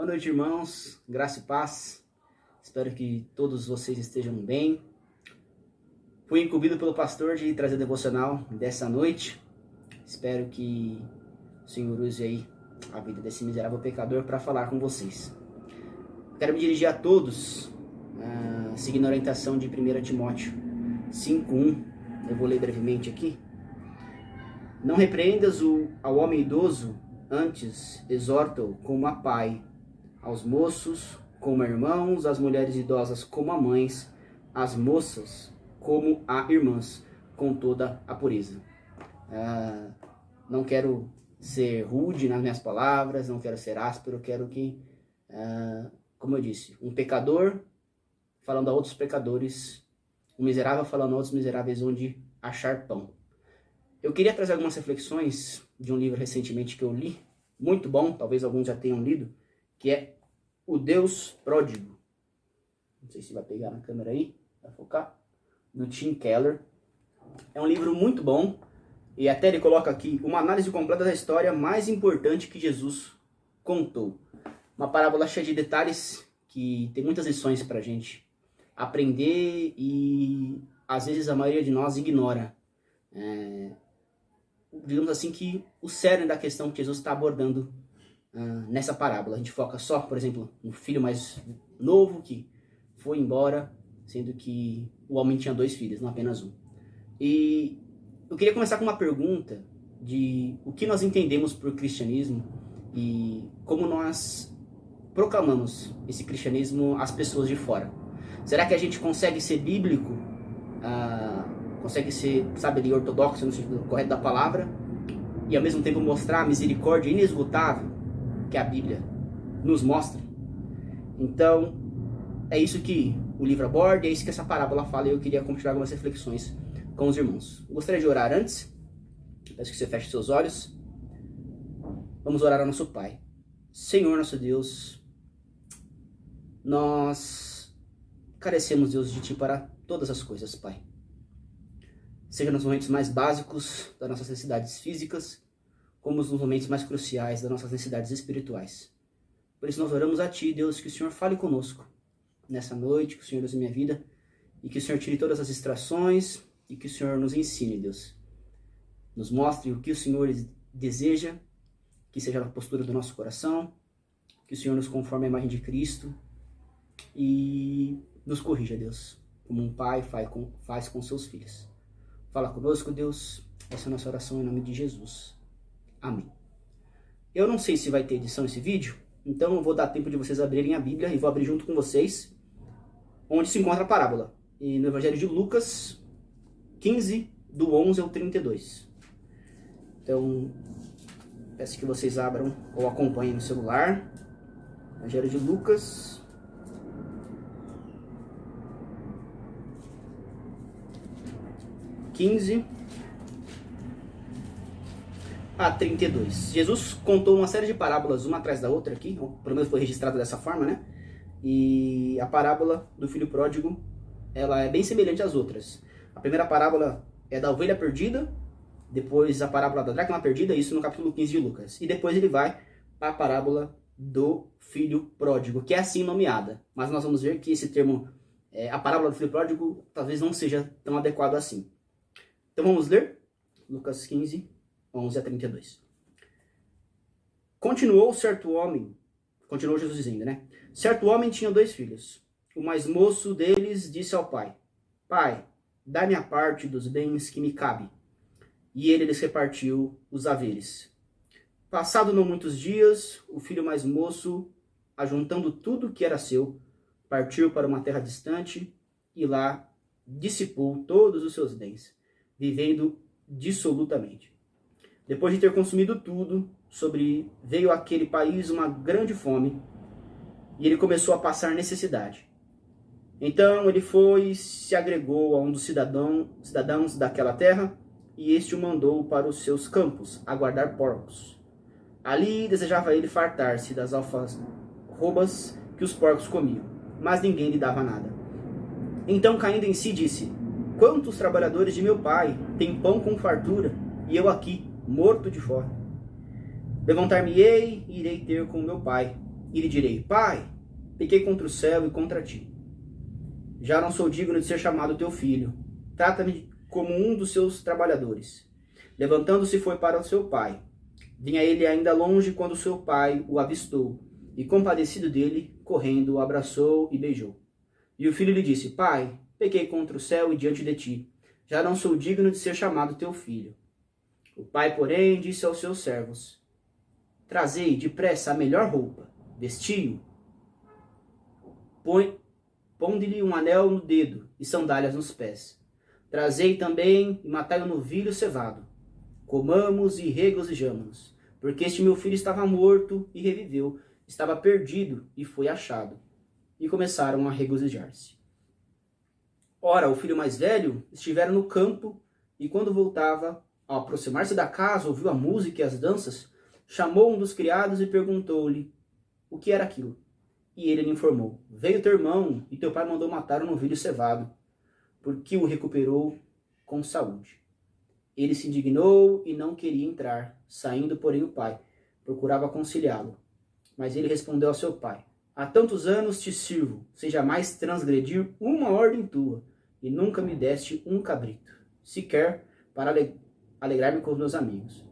Boa noite, irmãos. Graça e paz. Espero que todos vocês estejam bem. Fui incumbido pelo pastor de trazer o devocional dessa noite. Espero que o Senhor use aí a vida desse miserável pecador para falar com vocês. Quero me dirigir a todos, seguindo a orientação de 1 Timóteo 5:1. Eu vou ler brevemente aqui. Não repreendas ao homem idoso, antes exorta-o como a pai, aos moços como a irmãos, as mulheres idosas como a mães, as moças como a irmãs, com toda a pureza. Não quero ser rude nas minhas palavras, não quero ser áspero, quero que, como eu disse, um pecador falando a outros pecadores, um miserável falando a outros miseráveis onde achar pão. Eu queria trazer algumas reflexões de um livro recentemente que eu li, muito bom, talvez alguns já tenham lido, que é O Deus Pródigo. Não sei se vai pegar na câmera aí, vai focar, do Tim Keller. É um livro muito bom, e até ele coloca aqui uma análise completa da história mais importante que Jesus contou. Uma parábola cheia de detalhes que tem muitas lições para a gente aprender e às vezes a maioria de nós ignora. Digamos assim que o cerne da questão que Jesus está abordando nessa parábola. A gente foca só, por exemplo, no filho mais novo que foi embora, sendo que o homem tinha 2 filhos, não apenas um. E eu queria começar com uma pergunta de o que nós entendemos por cristianismo e como nós proclamamos esse cristianismo às pessoas de fora. Será que a gente consegue ser bíblico, consegue ser, ali, ortodoxo no sentido correto da palavra, e ao mesmo tempo mostrar a misericórdia inesgotável que a Bíblia nos mostra? Então, é isso que o livro aborda, é isso que essa parábola fala, e eu queria compartilhar algumas reflexões com os irmãos. Eu gostaria de orar antes, peço que você feche seus olhos. Vamos orar ao nosso Pai. Senhor, nosso Deus, nós carecemos, Deus, de Ti para todas as coisas, Pai. Seja nos momentos mais básicos das nossas necessidades físicas, como nos momentos mais cruciais das nossas necessidades espirituais. Por isso nós oramos a Ti, Deus, que o Senhor fale conosco nessa noite, que o Senhor use minha vida, e que o Senhor tire todas as distrações, e que o Senhor nos ensine, Deus. Nos mostre o que o Senhor deseja, que seja a postura do nosso coração, que o Senhor nos conforme à imagem de Cristo, e nos corrija, Deus, como um pai faz com seus filhos. Fala conosco, Deus. Essa é a nossa oração em nome de Jesus. Amém. Eu não sei se vai ter edição esse vídeo, então eu vou dar tempo de vocês abrirem a Bíblia e vou abrir junto com vocês onde se encontra a parábola. E no Evangelho de Lucas 15, do 11 ao 32. Então, peço que vocês abram ou acompanhem no celular. Evangelho de Lucas 15 a 32. Jesus contou uma série de parábolas, uma atrás da outra aqui, pelo menos foi registrada dessa forma, né? E a parábola do filho pródigo, ela é bem semelhante às outras. A primeira parábola é da ovelha perdida, depois a parábola da dracma perdida, isso no capítulo 15 de Lucas. E depois ele vai para a parábola do filho pródigo, que é assim nomeada. Mas nós vamos ver que esse termo, a parábola do filho pródigo, talvez não seja tão adequado assim. Então vamos ler Lucas 15, 11 a 32. Continuou Jesus dizendo, né? Certo homem tinha 2 filhos. O mais moço deles disse ao pai: Pai, dá-me a parte dos bens que me cabe. E ele lhes repartiu os haveres. Passado não muitos dias, o filho mais moço, ajuntando tudo que era seu, partiu para uma terra distante e lá dissipou todos os seus bens, vivendo dissolutamente. Depois de ter consumido tudo, sobreveio àquele país uma grande fome, e ele começou a passar necessidade. Então ele foi e se agregou a um dos cidadãos daquela terra, e este o mandou para os seus campos, a guardar porcos. Ali desejava ele fartar-se das alfarrobas que os porcos comiam, mas ninguém lhe dava nada. Então, caindo em si, disse: Quantos trabalhadores de meu pai têm pão com fartura, e eu aqui, morto de fome? Levantar-me-ei e irei ter com meu pai, e lhe direi: Pai, pequei contra o céu e contra ti. Já não sou digno de ser chamado teu filho. Trata-me como um dos seus trabalhadores. Levantando-se foi para o seu pai. Vinha ele ainda longe quando seu pai o avistou, e compadecido dele, correndo, o abraçou e beijou. E o filho lhe disse: Pai, pequei contra o céu e diante de ti. Já não sou digno de ser chamado teu filho. O pai, porém, disse aos seus servos: Trazei depressa a melhor roupa, vestiu, ponde-lhe um anel no dedo e sandálias nos pés. Trazei também e matai o novilho cevado. Comamos e regozijamo-nos, porque este meu filho estava morto e reviveu, estava perdido e foi achado. E começaram a regozijar-se. Ora, o filho mais velho estivera no campo, e quando voltava, ao aproximar-se da casa, ouviu a música e as danças, chamou um dos criados e perguntou-lhe o que era aquilo. E ele lhe informou: Veio teu irmão, e teu pai mandou matar o novilho cevado, porque o recuperou com saúde. Ele se indignou e não queria entrar. Saindo, porém, o pai procurava conciliá-lo. Mas ele respondeu ao seu pai: Há tantos anos te sirvo, sem jamais transgredir uma ordem tua, e nunca me deste um cabrito, sequer para alegrar-me com os meus amigos.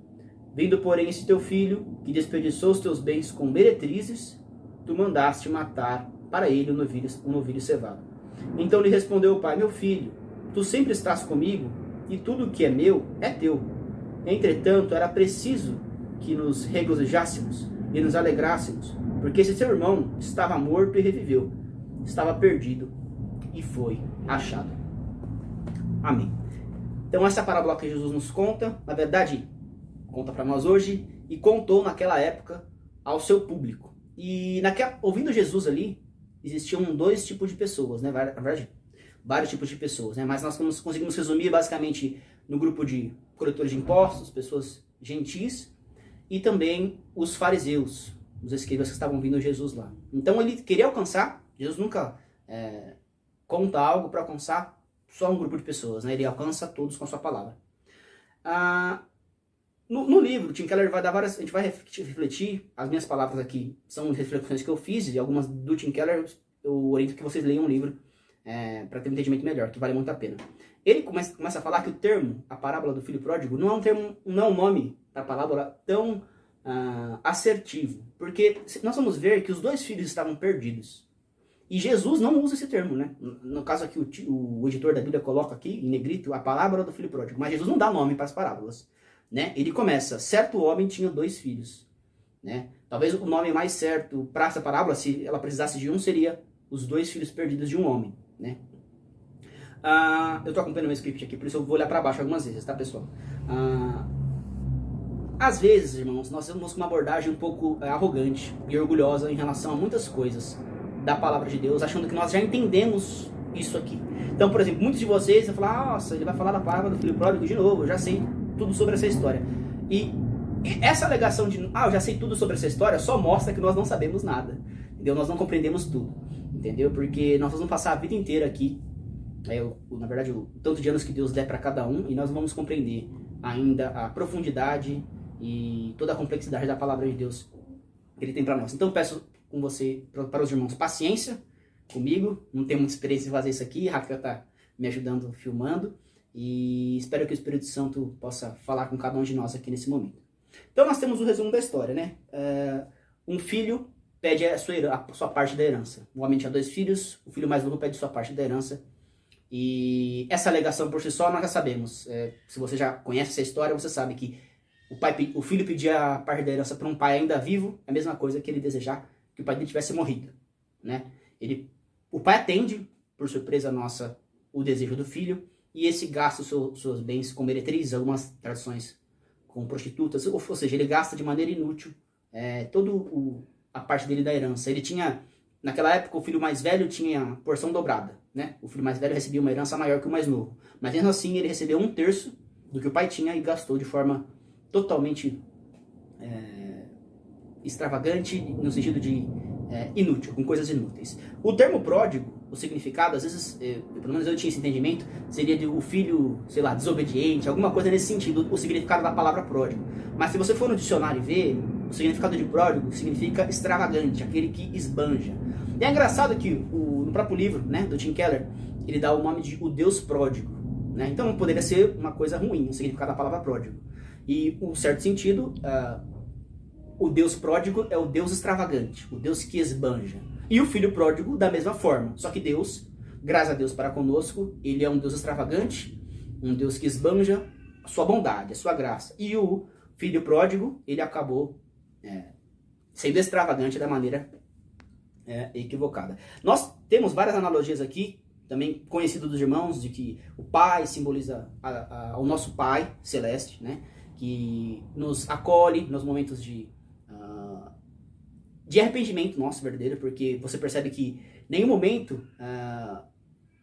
Vindo, porém, esse teu filho, que desperdiçou os teus bens com meretrizes, tu mandaste matar para ele um novilho cevado. Então lhe respondeu o pai: Meu filho, tu sempre estás comigo, e tudo o que é meu é teu. Entretanto, era preciso que nos regozijássemos e nos alegrássemos, porque esse teu irmão estava morto e reviveu, estava perdido e foi achado. Amém. Então essa parábola que Jesus nos conta, na verdade, conta para nós hoje, e contou naquela época ao seu público. E ouvindo Jesus ali, existiam dois tipos de pessoas, né? Na verdade, vários tipos de pessoas, né? Mas nós conseguimos resumir basicamente no grupo de coletores de impostos, pessoas gentis, e também os fariseus, os escribas que estavam vindo Jesus lá. Então ele queria alcançar, Jesus nunca conta algo para alcançar só um grupo de pessoas, né? Ele alcança todos com a sua palavra. No livro, Tim Keller vai dar várias... A gente vai refletir, as minhas palavras aqui são reflexões que eu fiz, e algumas do Tim Keller eu oriento que vocês leiam um livro para ter um entendimento melhor, que vale muito a pena. Ele começa a falar que o termo, a parábola do filho pródigo, não é um nome para a parábola tão assertivo, porque nós vamos ver que os dois filhos estavam perdidos. E Jesus não usa esse termo, né? No caso aqui, o editor da Bíblia coloca aqui, em negrito, a parábola do filho pródigo. Mas Jesus não dá nome para as parábolas, né? Ele começa: certo homem tinha dois filhos, né? Talvez o nome mais certo para essa parábola, se ela precisasse de um, seria os dois filhos perdidos de um homem, né? Eu estou acompanhando o meu script aqui, por isso eu vou olhar para baixo algumas vezes, tá, pessoal? Às vezes, irmãos, nós temos uma abordagem um pouco arrogante e orgulhosa em relação a muitas coisas da palavra de Deus, achando que nós já entendemos isso aqui. Então, por exemplo, muitos de vocês vão falar: nossa, ele vai falar da palavra do filho pródigo de novo, eu já sei tudo sobre essa história. E essa alegação de eu já sei tudo sobre essa história só mostra que nós não sabemos nada, entendeu? Nós não compreendemos tudo, entendeu? Porque nós vamos passar a vida inteira aqui, na verdade, o tanto de anos que Deus der para cada um, e nós vamos compreender ainda a profundidade e toda a complexidade da palavra de Deus que Ele tem para nós. Então peço com você, para os irmãos, paciência comigo. Não tenho muita experiência em fazer isso aqui, a Raquel está me ajudando filmando, e espero que o Espírito Santo possa falar com cada um de nós aqui nesse momento. Então nós temos o resumo da história, né? Um filho pede a sua parte da herança. O homem tinha dois filhos, o filho mais novo pede sua parte da herança. E essa alegação por si só nós já sabemos. Se você já conhece essa história, você sabe que o filho pedir a parte da herança para um pai ainda vivo é a mesma coisa que ele desejar que o pai dele tivesse morrido, né? O pai atende, por surpresa nossa, o desejo do filho, e esse gasta seus bens com meretrizes, algumas tradições com prostitutas, ou seja, ele gasta de maneira inútil toda a parte dele da herança. Ele tinha, naquela época, o filho mais velho tinha porção dobrada, né? O filho mais velho recebia uma herança maior que o mais novo, mas mesmo assim ele recebeu 1/3 do que o pai tinha e gastou de forma totalmente extravagante, no sentido de inútil, com coisas inúteis. O termo pródigo, o significado, às vezes, pelo menos eu tinha esse entendimento, seria de o filho, sei lá, desobediente, alguma coisa nesse sentido, o significado da palavra pródigo. Mas se você for no dicionário e ver, o significado de pródigo significa extravagante, aquele que esbanja. E é engraçado que no próprio livro, né, do Tim Keller, ele dá o nome de o Deus pródigo, né? Então poderia ser uma coisa ruim, o significado da palavra pródigo. E o certo sentido, o Deus pródigo é o Deus extravagante, o Deus que esbanja. E o filho pródigo da mesma forma, só que Deus, graças a Deus para conosco, ele é um Deus extravagante, um Deus que esbanja a sua bondade, a sua graça. E o filho pródigo, ele acabou sendo extravagante da maneira equivocada. Nós temos várias analogias aqui, também conhecido dos irmãos, de que o pai simboliza o nosso Pai Celeste, né? Que nos acolhe nos momentos de arrependimento nosso verdadeiro, porque você percebe que em nenhum momento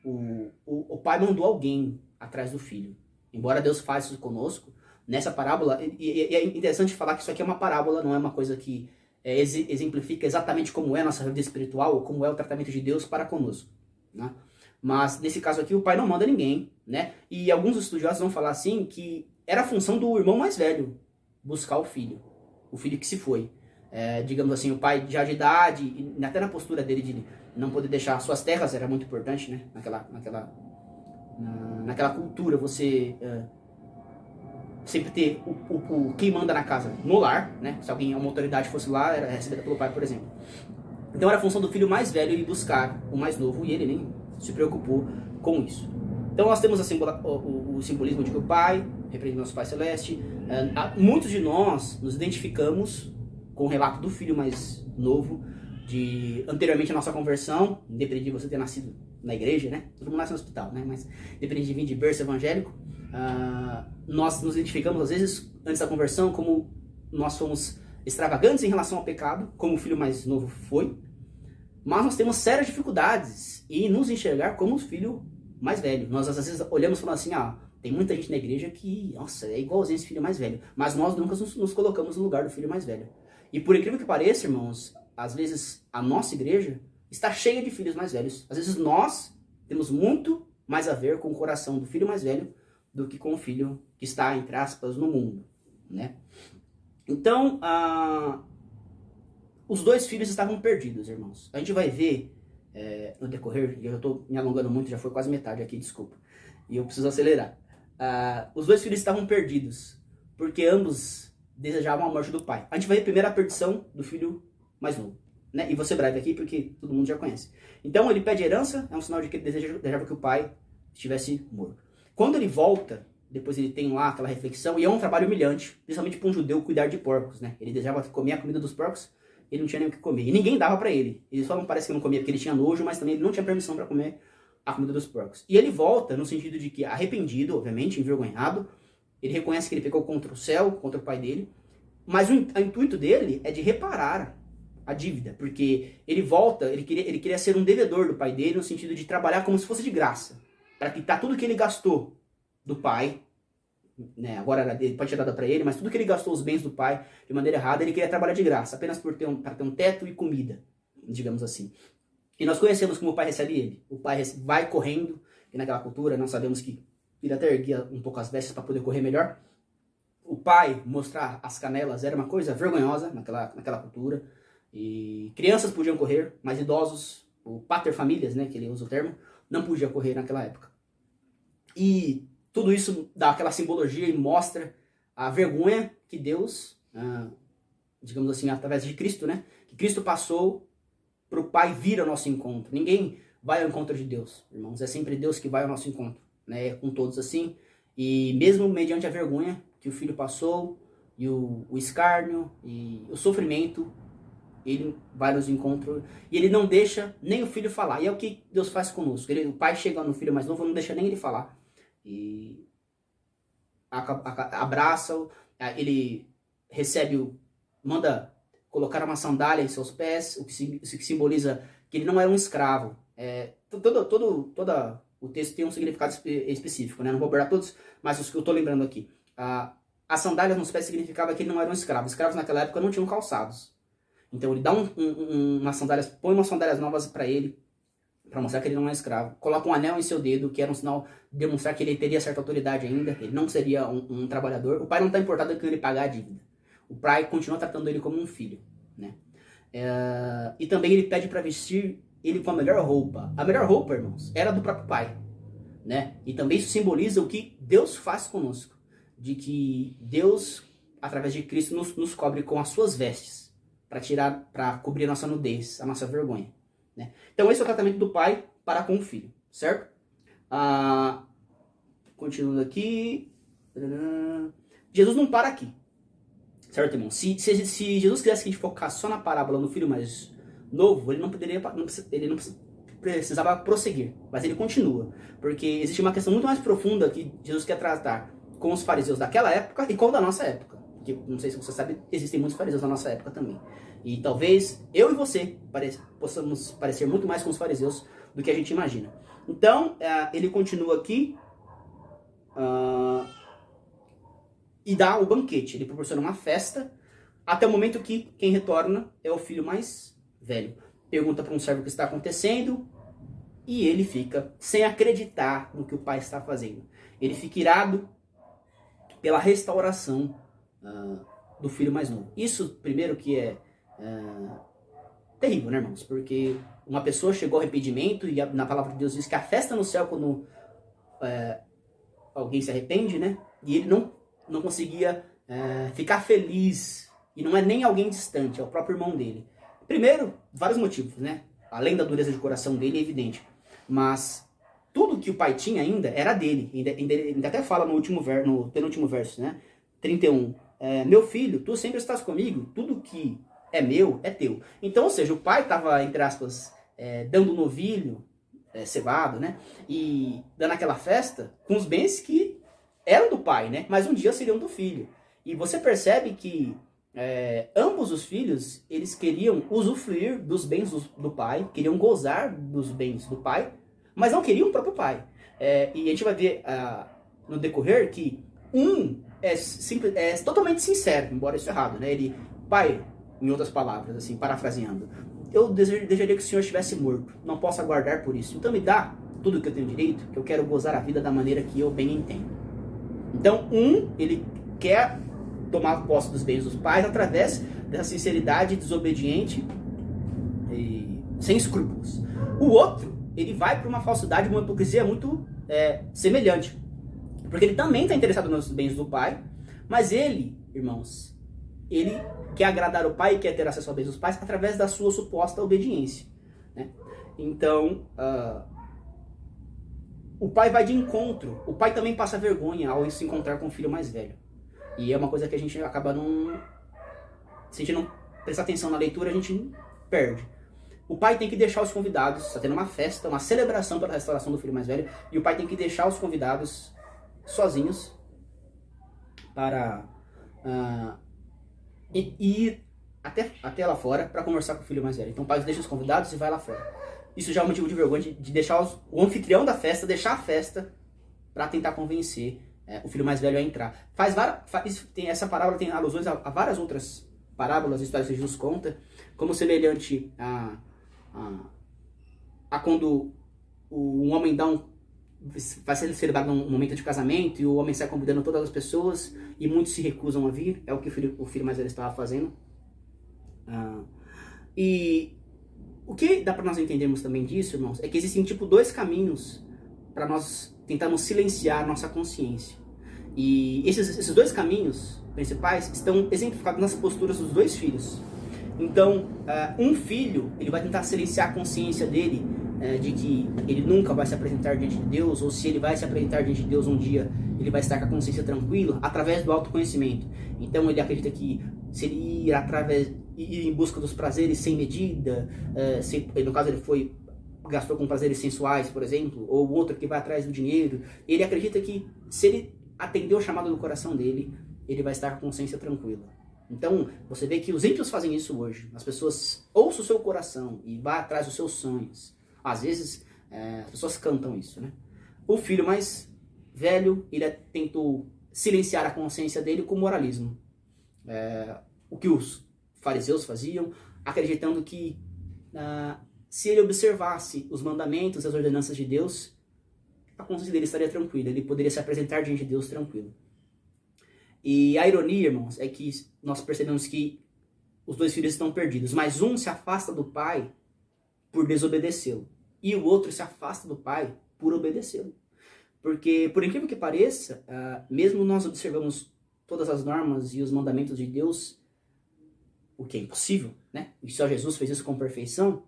o pai mandou alguém atrás do filho. Embora Deus faça isso conosco, nessa parábola, e é interessante falar que isso aqui é uma parábola, não é uma coisa que exemplifica exatamente como é a nossa vida espiritual, ou como é o tratamento de Deus para conosco, né? Mas nesse caso aqui o pai não manda ninguém, né? E alguns estudiosos vão falar assim que era a função do irmão mais velho buscar o filho que se foi. Digamos assim, o pai já de idade, e até na postura dele de não poder deixar suas terras, era muito importante, né? Naquela cultura, você sempre ter quem manda na casa no lar, né? Se alguém, uma autoridade fosse lá, era recebida pelo pai, por exemplo. Então era a função do filho mais velho ir buscar o mais novo, e ele nem se preocupou com isso. Então nós temos o simbolismo de que o pai representa nosso Pai Celeste. Muitos de nós nos identificamos com o relato do filho mais novo, de anteriormente a nossa conversão, independente de você ter nascido na igreja, né? Todo mundo nasce no hospital, né? Mas independente de vir de berço evangélico, nós nos identificamos às vezes antes da conversão como nós fomos extravagantes em relação ao pecado, como o filho mais novo foi, mas nós temos sérias dificuldades em nos enxergar como o filho mais velho. Nós às vezes olhamos e falamos assim, tem muita gente na igreja que, nossa, é igualzinho esse filho mais velho, mas nós nunca nos colocamos no lugar do filho mais velho. E por incrível que pareça, irmãos, às vezes a nossa igreja está cheia de filhos mais velhos. Às vezes nós temos muito mais a ver com o coração do filho mais velho do que com o filho que está, entre aspas, no mundo, né? Então, os dois filhos estavam perdidos, irmãos. A gente vai ver no decorrer, eu já estou me alongando muito, já foi quase metade aqui, desculpa. E eu preciso acelerar. Os dois filhos estavam perdidos, porque ambos desejavam a morte do pai. A gente vai ver primeiro a perdição do filho mais novo, né? E vou ser breve aqui, porque todo mundo já conhece. Então ele pede herança, é um sinal de que ele desejava que o pai estivesse morto. Quando ele volta, depois ele tem lá aquela reflexão, e é um trabalho humilhante, principalmente para um judeu cuidar de porcos, né? Ele desejava comer a comida dos porcos, ele não tinha nem o que comer. E ninguém dava para ele. Ele só não parece que não comia porque ele tinha nojo, mas também ele não tinha permissão para comer a comida dos porcos. E ele volta no sentido de que, arrependido, obviamente, envergonhado, ele reconhece que ele pecou contra o céu, contra o pai dele, mas o intuito dele é de reparar a dívida, porque ele volta, ele queria ser um devedor do pai dele, no sentido de trabalhar como se fosse de graça, para quitar tudo que ele gastou do pai, né? Agora ele pode ter dado para ele, mas tudo que ele gastou os bens do pai de maneira errada, ele queria trabalhar de graça, apenas para ter um teto e comida, digamos assim. E nós conhecemos como o pai recebe ele. O pai vai correndo, e naquela cultura nós sabemos que ele até erguia um pouco as vestes para poder correr melhor. O pai mostrar as canelas era uma coisa vergonhosa naquela cultura. E crianças podiam correr, mas idosos, o paterfamilias, né, que ele usa o termo, não podia correr naquela época. E tudo isso dá aquela simbologia e mostra a vergonha que Deus, digamos assim, através de Cristo, né, que Cristo passou para o Pai vir ao nosso encontro. Ninguém vai ao encontro de Deus, irmãos. É sempre Deus que vai ao nosso encontro, né? Com todos assim. E mesmo mediante a vergonha que o filho passou, e o escárnio, e o sofrimento, ele vai nos encontros. E ele não deixa nem o filho falar. E é o que Deus faz conosco. O pai chega no filho mais novo, não deixa nem ele falar. E abraça-o, ele recebe, manda colocar uma sandália em seus pés, o que simboliza que ele não era um escravo. Todo o texto tem um significado específico, né? Não vou abordar todos, mas os que eu estou lembrando aqui. A sandália nos pés significava que ele não era um escravo. Escravos naquela época não tinham calçados. Então ele dá umas sandálias, põe umas sandálias novas para ele, para mostrar que ele não é escravo. Coloca um anel em seu dedo, que era um sinal de demonstrar que ele teria certa autoridade ainda. Ele não seria um trabalhador. O pai não está importado com ele pagar a dívida. O pai continua tratando ele como um filho, né? E também ele pede para vestir ele com a melhor roupa. A melhor roupa, irmãos, era do próprio pai, né? E também isso simboliza o que Deus faz conosco, de que Deus, através de Cristo, nos cobre com as suas vestes, para cobrir a nossa nudez, a nossa vergonha, né? Então esse é o tratamento do pai para com o filho, certo? Continuando aqui, Jesus não para aqui, certo, irmão? Se Jesus quisesse que a gente focasse só na parábola no filho mais novo, ele não precisava prosseguir, mas ele continua, porque existe uma questão muito mais profunda que Jesus quer tratar com os fariseus daquela época e com o da nossa época. Porque, não sei se você sabe, existem muitos fariseus da nossa época também. E talvez eu e você possamos parecer muito mais com os fariseus do que a gente imagina. Então, ele continua aqui e dá o banquete. Ele proporciona uma festa até o momento que quem retorna é o filho mais velho. Pergunta para um servo o que está acontecendo e ele fica sem acreditar no que o pai está fazendo. Ele fica irado pela restauração do filho mais novo. Isso, primeiro, que é terrível, né, irmãos? Porque uma pessoa chegou ao arrependimento e na palavra de Deus diz que a festa no céu quando alguém se arrepende, né? E ele não conseguia ficar feliz. E não é nem alguém distante, é o próprio irmão dele. Primeiro, vários motivos, né? Além da dureza de coração dele, é evidente. Mas tudo que o pai tinha ainda era dele. Ainda até fala no penúltimo verso, né? 31. Meu filho, tu sempre estás comigo, tudo que é meu é teu. Então, ou seja, o pai estava, entre aspas, dando um novilho, cevado, né? E dando aquela festa com os bens que eram do pai, né? Mas um dia seriam do filho. E você percebe que ambos os filhos, eles queriam usufruir dos bens do pai, queriam gozar dos bens do pai, mas não queriam o próprio pai. E a gente vai ver no decorrer que um é totalmente sincero, embora isso é errado, né? Ele, pai, em outras palavras, assim, parafraseando, eu desejaria que o senhor estivesse morto, não posso aguardar por isso, então me dá tudo que eu tenho direito, que eu quero gozar a vida da maneira que eu bem entendo. Então, ele quer tomar posse dos bens dos pais através dessa sinceridade desobediente e sem escrúpulos. O outro, ele vai para uma falsidade, uma hipocrisia muito semelhante. Porque ele também está interessado nos bens do pai, mas ele, irmãos, ele quer agradar o pai e quer ter acesso aos bens dos pais através da sua suposta obediência, né? Então, o pai vai de encontro. O pai também passa vergonha ao se encontrar com o filho mais velho. E é uma coisa que a gente acaba não... Se a gente não prestar atenção na leitura, a gente perde. O pai tem que deixar os convidados, está tendo uma festa, uma celebração pela restauração do filho mais velho, e o pai tem que deixar os convidados sozinhos para ir até lá fora para conversar com o filho mais velho. Então o pai deixa os convidados e vai lá fora. Isso já é um motivo de vergonha de deixar o anfitrião da festa, deixar a festa para tentar convencer o filho mais velho a entrar. Essa parábola tem alusões a várias outras parábolas, histórias que Jesus conta, como semelhante a quando um homem vai ser celebrado um momento de casamento e o homem sai convidando todas as pessoas e muitos se recusam a vir. É o que o filho mais velho estava fazendo. E o que dá para nós entendermos também disso, irmãos, é que existem dois caminhos para nós tentarmos silenciar nossa consciência. E esses dois caminhos principais estão exemplificados nas posturas dos dois filhos. Então, um filho, ele vai tentar silenciar a consciência dele de que ele nunca vai se apresentar diante de Deus, ou se ele vai se apresentar diante de Deus um dia, ele vai estar com a consciência tranquila, através do autoconhecimento. Então ele acredita que se ele ir em busca dos prazeres sem medida, no caso ele gastou com prazeres sensuais, por exemplo, ou o outro que vai atrás do dinheiro, ele acredita que se ele atender o chamado do coração dele, ele vai estar com a consciência tranquila. Então, você vê que os ímpios fazem isso hoje. As pessoas ouçam o seu coração e vá atrás dos seus sonhos. Às vezes, as pessoas cantam isso, né? O filho mais velho, ele tentou silenciar a consciência dele com moralismo. O que os fariseus faziam, acreditando que se ele observasse os mandamentos e as ordenanças de Deus, a consciência dele estaria tranquila. Ele poderia se apresentar diante de Deus tranquilo. E a ironia, irmãos, é que nós percebemos que os dois filhos estão perdidos, mas um se afasta do pai por desobedecê-lo, e o outro se afasta do pai por obedecê-lo. Porque, por incrível que pareça, mesmo nós observamos todas as normas e os mandamentos de Deus, o que é impossível, né? E só Jesus fez isso com perfeição.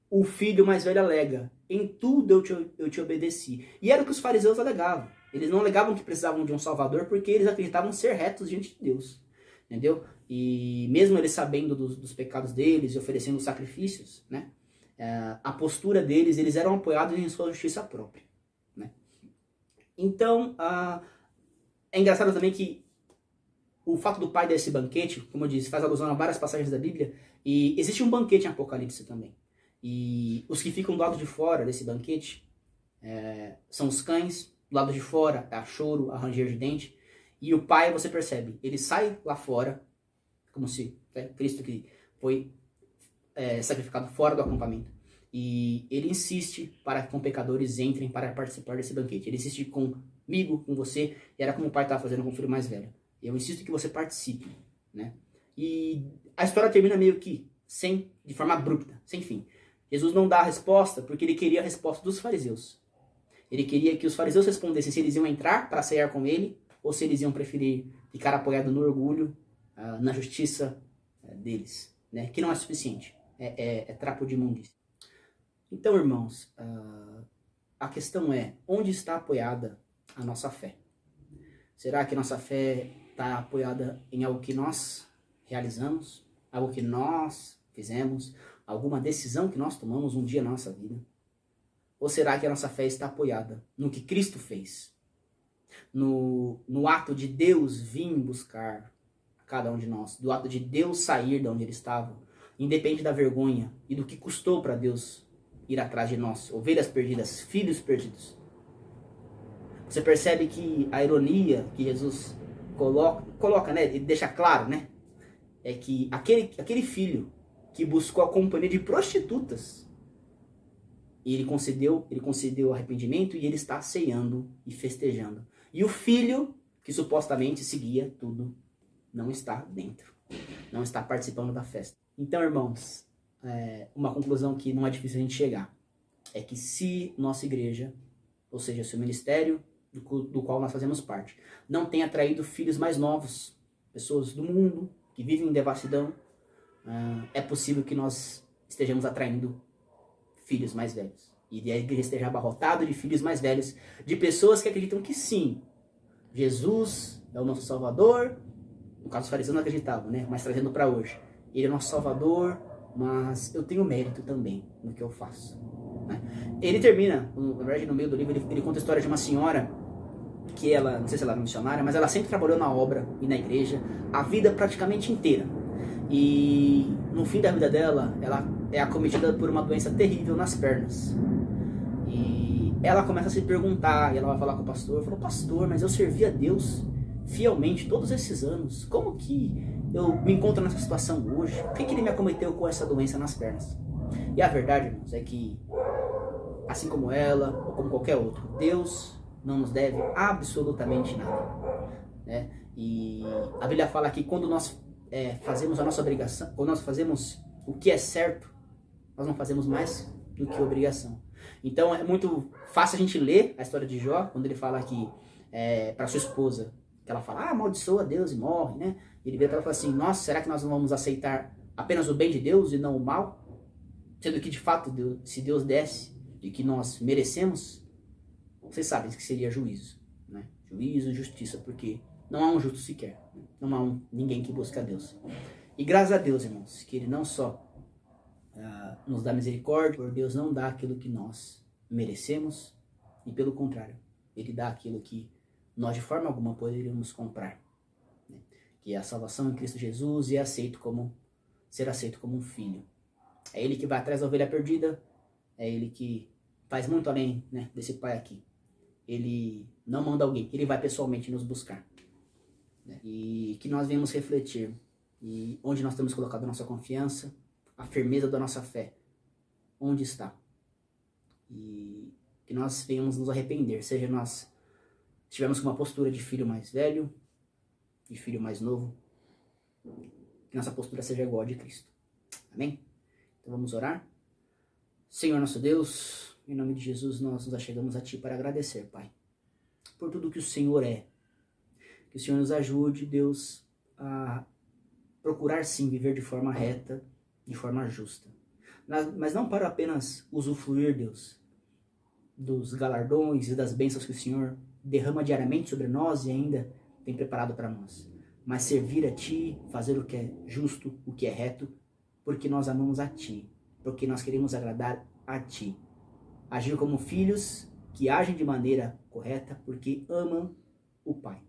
O filho mais velho alega: em tudo eu te obedeci. E era o que os fariseus alegavam. Eles não alegavam que precisavam de um salvador porque eles acreditavam ser retos diante de Deus. Entendeu? E mesmo eles sabendo dos pecados deles e oferecendo sacrifícios, né? A postura deles, eles eram apoiados em sua justiça própria. Né? Então, é engraçado também que o fato do pai desse banquete, como eu disse, faz alusão a várias passagens da Bíblia, e existe um banquete em Apocalipse também. E os que ficam do lado de fora desse banquete são os cães, do lado de fora é a choro, a ranger de dente, e o pai, você percebe, ele sai lá fora, como se Cristo que foi sacrificado fora do acampamento. E ele insiste para que com pecadores entrem para participar desse banquete. Ele insiste comigo, com você, e era como o pai estava fazendo com o filho mais velho. Eu insisto que você participe, né? E a história termina meio que de forma abrupta, sem fim. Jesus não dá a resposta porque ele queria a resposta dos fariseus. Ele queria que os fariseus respondessem se eles iam entrar para ceiar com ele ou se eles iam preferir ficar apoiados no orgulho, na justiça deles, né? Que não é suficiente. É trapo de imundícia. Então, irmãos, a questão é: onde está apoiada a nossa fé? Será que nossa fé está apoiada em algo que nós realizamos? Algo que nós fizemos? Alguma decisão que nós tomamos um dia na nossa vida? Ou será que a nossa fé está apoiada no que Cristo fez? No ato de Deus vir buscar cada um de nós, do ato de Deus sair de onde ele estava, independente da vergonha e do que custou para Deus ir atrás de nós, ovelhas perdidas, filhos perdidos. Você percebe que a ironia que Jesus coloca, né, ele deixa claro, né, é que aquele filho que buscou a companhia de prostitutas, ele concedeu arrependimento e ele está ceando e festejando. E o filho que supostamente seguia tudo não está dentro, não está participando da festa. Então, irmãos, uma conclusão que não é difícil a gente chegar é que se nossa igreja, ou seja, seu ministério do qual nós fazemos parte, não tem atraído filhos mais novos, pessoas do mundo que vivem em devassidão, é possível que nós estejamos atraindo filhos mais velhos. E a igreja esteja abarrotada de filhos mais velhos, de pessoas que acreditam que sim, Jesus é o nosso Salvador. No caso, os fariseus não acreditavam, né? Mas trazendo para hoje, ele é nosso Salvador, mas eu tenho mérito também no que eu faço. Né? Ele termina, na verdade, no meio do livro, ele conta a história de uma senhora que ela, não sei se ela é missionária, mas ela sempre trabalhou na obra e na igreja a vida praticamente inteira. E no fim da vida dela, ela é acometida por uma doença terrível nas pernas. E ela começa a se perguntar, e ela vai falar com o pastor, falou: pastor, mas eu servi a Deus fielmente todos esses anos, como que eu me encontro nessa situação hoje? Por que ele me acometeu com essa doença nas pernas? E a verdade, irmãos, é que, assim como ela, ou como qualquer outro, Deus não nos deve absolutamente nada, né? E a Bíblia fala que quando nós fazemos a nossa obrigação, ou nós fazemos o que é certo, nós não fazemos mais do que obrigação. Então é muito fácil a gente ler a história de Jó, quando ele fala que para sua esposa, que ela fala: amaldiçoa Deus e morre, né? E ele vira para ela e fala assim: nossa, será que nós não vamos aceitar apenas o bem de Deus e não o mal? Sendo que de fato, se Deus desse e que nós merecemos, vocês sabem que seria juízo, né? Juízo e justiça, porque não há um justo sequer, né? Não há ninguém que busca a Deus. E graças a Deus, irmãos, que ele não só nos dá misericórdia, por Deus não dá aquilo que nós merecemos, e pelo contrário, ele dá aquilo que nós de forma alguma poderíamos comprar, né? Que é a salvação em Cristo Jesus e ser aceito como um filho. É ele que vai atrás da ovelha perdida, é ele que faz muito além, né, desse pai aqui. Ele não manda alguém, ele vai pessoalmente nos buscar, né? E que nós venhamos refletir e onde nós temos colocado a nossa confiança, a firmeza da nossa fé, onde está? E que nós venhamos nos arrepender, seja nós estivermos com uma postura de filho mais velho, de filho mais novo, que nossa postura seja igual a de Cristo. Amém? Então vamos orar. Senhor nosso Deus, em nome de Jesus nós nos achegamos a Ti para agradecer, Pai, por tudo que o Senhor é. Que o Senhor nos ajude, Deus, a procurar sim viver de forma reta, de forma justa. Mas não para apenas usufruir, Deus, dos galardões e das bênçãos que o Senhor derrama diariamente sobre nós e ainda tem preparado para nós. Mas servir a Ti, fazer o que é justo, o que é reto, porque nós amamos a Ti, porque nós queremos agradar a Ti. Agir como filhos que agem de maneira correta porque amam o Pai.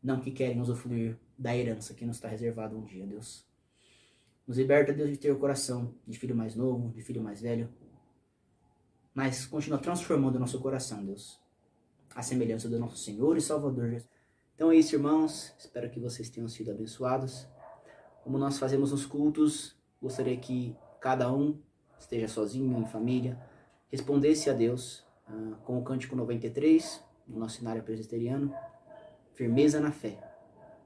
Não que querem usufruir da herança que nos está reservada um dia, Deus. Nos liberta, Deus, de ter o coração de filho mais novo, de filho mais velho. Mas continua transformando o nosso coração, Deus, à semelhança do nosso Senhor e Salvador Jesus. Então é isso, irmãos. Espero que vocês tenham sido abençoados. Como nós fazemos nos cultos, gostaria que cada um esteja sozinho, em família, respondesse a Deus com o Cântico 93, no nosso cenário presbiteriano, firmeza na fé.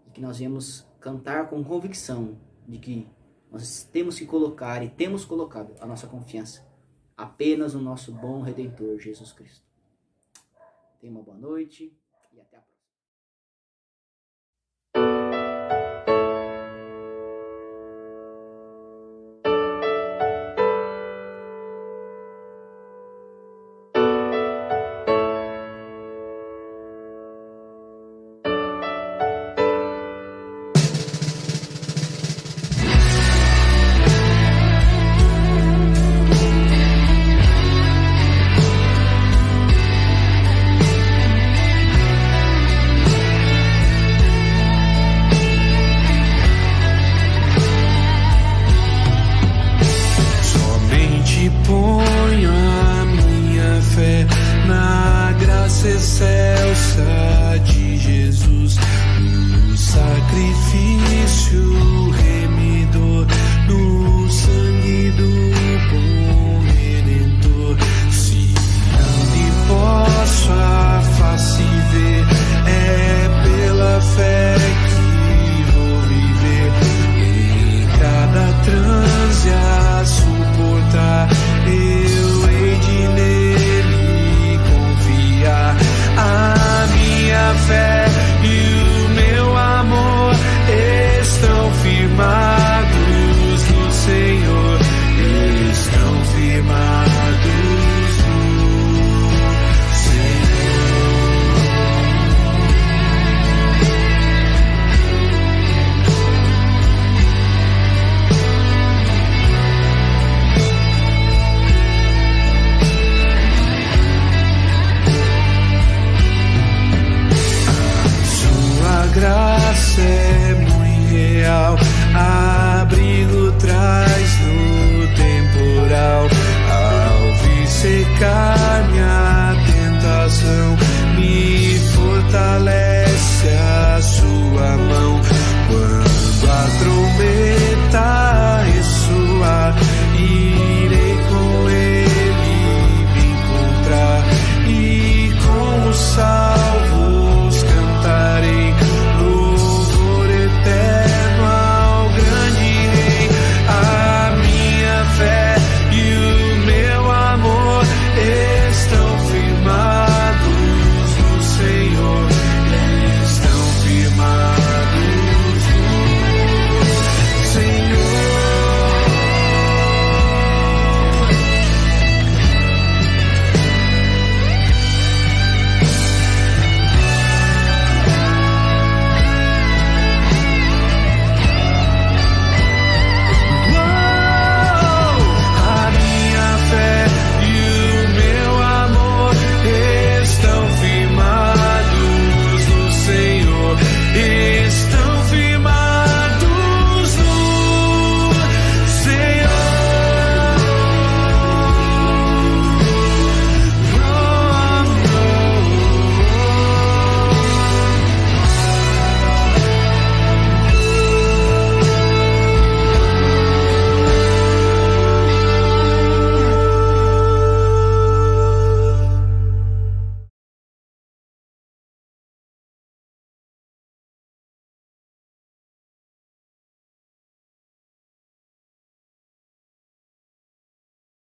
E que nós viemos cantar com convicção de que nós temos que colocar e temos colocado a nossa confiança apenas no nosso bom Redentor, Jesus Cristo. Tenha uma boa noite e até a próxima. Excelsa de Jesus, no sacrifício remidor, no sangue do bom Redentor. Se não lhe posso a face ver, é pela fé que vou viver. Em cada transe a suportar, eu hei de nele confiar. A minha fé e o meu amor estão firmados no Senhor, estão firmados no Senhor. Graça é muito real, abrigo traz no temporal, ao vir secar